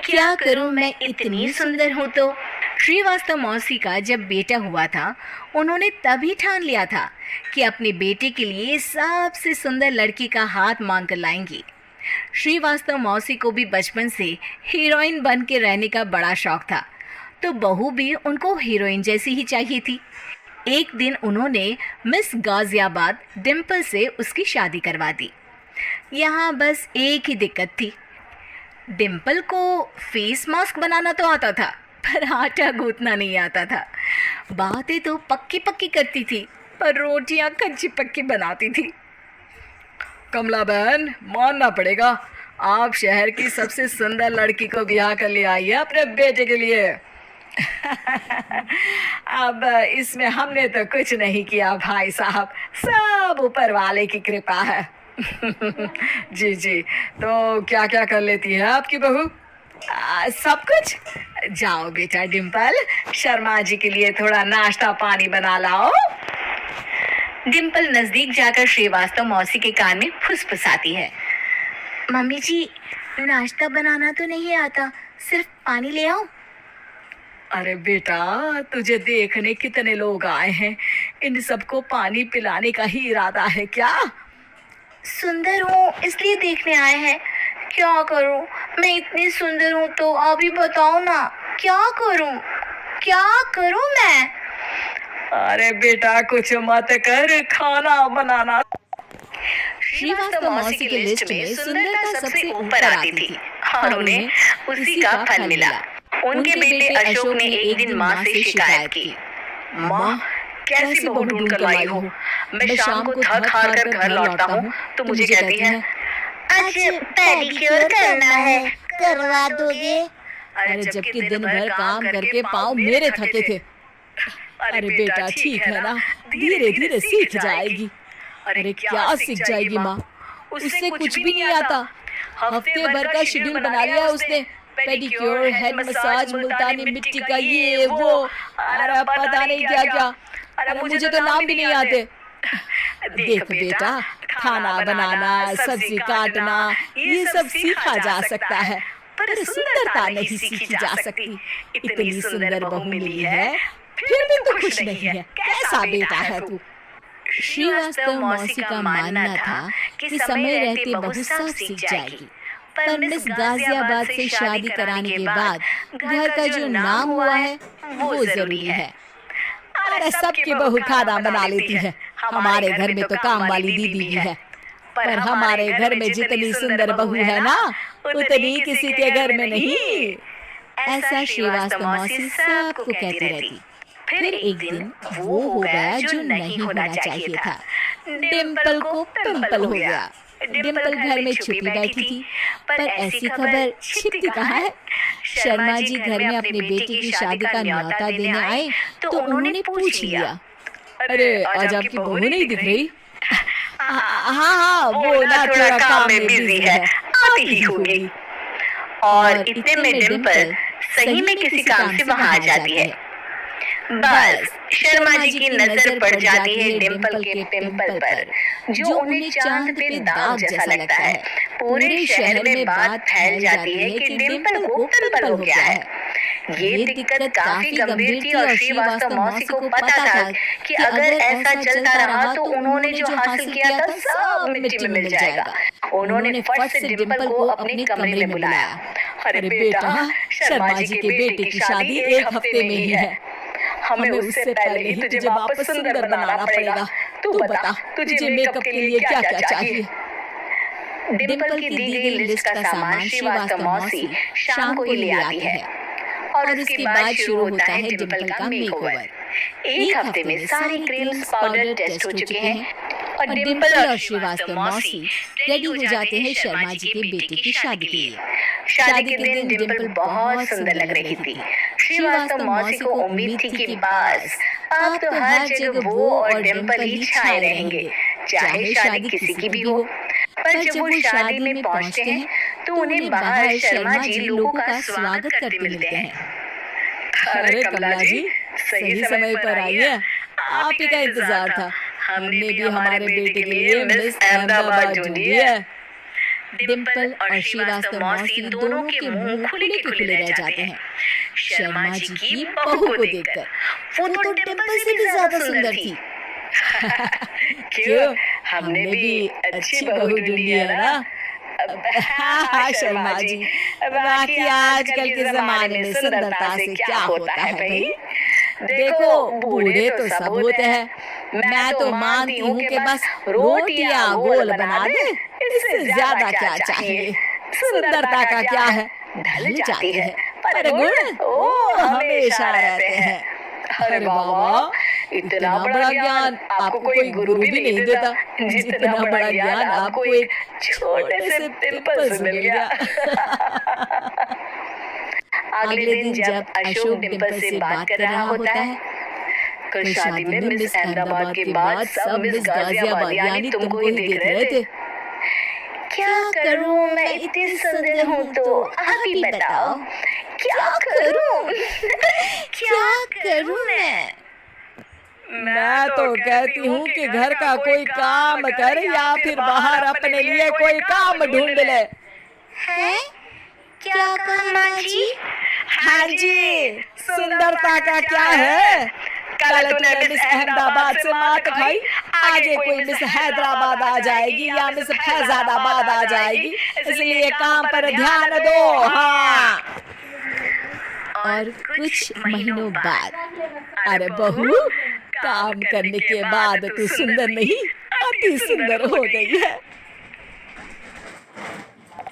क्या करूं मैं इतनी सुंदर हूं तो। श्रीवास्तव मौसी का जब बेटा हुआ था, उन्होंने तभी ठान लिया था कि अपने बेटे के लिए सबसे सुंदर लड़की का हाथ मांग कर लाएंगी। श्रीवास्तव मौसी को भी बचपन से हीरोइन बन के रहने का बड़ा शौक था, तो बहू भी उनको हीरोइन जैसी ही चाहिए थी। एक दिन उन्होंने मिस गाजियाबाद डिम्पल से उसकी शादी करवा दी। यहाँ बस एक ही दिक्कत थी, डिम्पल को फेस मास्क बनाना तो आता था, पर आटा गूंथना नहीं आता था। बातें तो पक्की पक्की करती थी, पर रोटियां कच्ची पक्की बनाती थी। कमला बहन, मानना पड़ेगा, आप शहर की सबसे सुंदर लड़की को ब्याह कर ले आई है अपने बेटे के लिए। अब इसमें हमने तो कुछ नहीं किया भाई साहब, सब ऊपर वाले की कृपा है। जी जी, तो क्या क्या कर लेती है आपकी बहू? सब कुछ। जाओ बेटा डिम्पल, शर्मा जी के लिए थोड़ा नाश्ता पानी बना लाओ। डिम्पल नजदीक जाकर श्रीवास्तव मौसी के कान में फुसफुसाती है। मम्मी जी, नाश्ता बनाना तो नहीं आता, सिर्फ पानी ले आओ। अरे बेटा, तुझे देखने कितने लोग आए हैं, इन सबको पानी पिलाने का ही इरादा है क्या? सुंदर हूँ इसलिए देखने आए हैं। क्या करूँ, मैं इतनी सुंदर हूँ तो आप ही बताओ ना, क्या करूँ मैं? अरे बेटा, कुछ मत कर, खाना बनाना। श्रीवास्तव मौसी की लिस्ट में सुंदरता सबसे ऊपर आती थी और उन्हें उसी का फल मिला। उनके बेटे अशोक ने एक दिन माँ से शिकायत की। माँ, कैसी बहू ढूंढ कर लाई हो? मैं शाम को थक हार कर घर लौटता हूँ तो मुझे कहती है, आज पेडिक्योर करना है, करवा दोगे? अरे जबकि दिन भर काम करके पाँव मेरे थके थे। अरे बेटा ठीक है ना, धीरे धीरे सीख जाएगी। अरे क्या सीख जाएगी माँ, उससे कुछ भी नहीं आता। हफ्ते भर का शेड्यूल बना लिया उसने, पेडिक्योर, हेड मसाज, मुल्तानी मिट्टी का ये वो, अरे पता नहीं क्या क्या। अरे मुझे तो नाम भी नहीं आते। देख बेटा, खाना बनाना, सब्जी काटना, ये सब सीखा जा सकता है, पर सुंदरता नहीं सीखी जा सकती। इतनी सुंदर बहू मिली है, फिर भी तो खुश नहीं है। कैसा बेटा है तू? श्रीवास्तव मौसी का मानना था कि समय रहते बहू सब सीख जाएगी, पर मिस गाजियाबाद से शादी कराने के बाद घर का जो नाम हुआ है वो जरूरी है। अरे सबकी बहू खाना बना लेती है, हमारे घर में तो काम वाली दीदी भी है, पर हमारे घर में जितनी सुंदर बहू है ना, उतनी किसी के घर में नहीं। ऐसा श्रीवास्तव मौसी सबको कहती रहती। फिर एक दिन वो हो गया जो नहीं होना चाहिए था। डिम्पल को पिंपल हो गया। डिम्पल घर में छुपी बैठी थी, पर ऐसी खबर छिपती कहाँ है। शर्मा जी घर में अपने बेटे की शादी का न्योता देने आए तो उन्होंने पूछ लिया, अरे आज आपकी बहू नहीं दिख रही? हाँ, वो ना थोड़ा काम में बिजी है, आती ही होगी। और इतने में डिम्पल सही में किसी काम से वहां आ जाती है। बस शर्मा जी की नजर पड़ जाती है डिम्पल के पिंपल पर, जो उन्हें चांद पे दाग जैसा लगता है। पूरे शहर में बात फैल जाती है कि डिम्पल को पिंपल हो गया है। ये दिक्कत काफी गंभीर थी और श्रीवास्तव मौसी को पता था कि अगर ऐसा चलता रहा तो उन्होंने जो हासिल किया था सब मिट्टी में मिल जाएगा। उन्होंने फट से डिम्पल को अपने कमरे में बुलाया। अरे बेटा, शर्मा जी के बेटे की शादी एक हफ्ते में ही है, हमें उससे पहले ही तुझे वापस सुंदर बनाना पड़ेगा। तू बता, तुझे मेकअप के लिए क्या क्या चाहिए? डिम्पल की दी गई लिस्ट का सामान श्रीवास्तव मौसी शाम को ही ले आती है और उसके बाद शुरू होता है डिम्पल का मेकओवर। एक हफ्ते में सारे क्रीम्स पाउडर टेस्ट हो चुके हैं और डिम्पल और श्रीवास्तव मौसी रेडी हो जाते हैं शर्मा जी के बेटे की शादी के लिए। शादी के दिन डिम्पल बहुत सुंदर लग रही थी। श्रीवास्तव मौसी को उम्मीद थी कि बस अब तो हर जगह वो और डिम्पल ही छाए रहेंगे, चाहे शादी किसी की भी हो। पर जब वो शादी में पहुंचते हैं तो उन्हें बाहर शर्मा जी लोगों का स्वागत करते मिलते हैं। अरे कमला जी, सही समय पर आई है, आप ही का इंतजार था। हमने भी हमारे बेटे के लिए मिस अहमदाबाद ढूंढी है। डिम्पल और श्रीवास्तव मौसी दोनों के मुंह खुले के खुले रह जाते हैं शर्मा जी की बहू को देखकर। वो तो डिम्पल से भी ज्यादा सुंदर थी। क्यों, हमने भी अच्छी बहू ढूंढी है ना? हाँ शर्मा जी, बाकी आजकल के जमाने में सुंदरता से क्या होता है भाई? देखो बूढ़े तो सब होते हैं, मैं तो मानती हूँ कि बस रोटियां गोल बना दे, इससे ज्यादा क्या चाहिए? सुंदरता का क्या है, ढल जाती है, पर गुण ओ हमेशा रहते हैं। अरे बाबा, इतना बड़ा ज्ञान आपको कोई गुरु भी नहीं देता जितना बड़ा ज्ञान आपको एक छोटे से पिंपल से मिल गया। अगले दिन जब अशोक डिम्पल से बात कर रहा होता है, कल शादी में मिस अहमदाबाद के बाद सब मिस गाजियाबाद यानी तुमको ही देख रहे थे। क्या करूं, मैं इतनी सुंदर हूँ तो आप ही बताओ, क्या करूं? क्या करूं मैं तो कहती हूँ कि घर का कोई काम कर या फिर बाहर अपने लिए कोई काम ढूंढ ले। है क्या काम माँ जी? हाँ जी, सुंदरता का क्या है? कल तूने मिस अहमदाबाद से मात खाई, आगे कोई मिस हैदराबाद आ जाएगी या मिस फैजाबाद आ जाएगी, इसलिए काम पर ध्यान दो। हाँ। और कुछ महीनों बाद, अरे बहू, काम करने के बाद तू सुंदर नहीं, अति सुंदर हो गई है।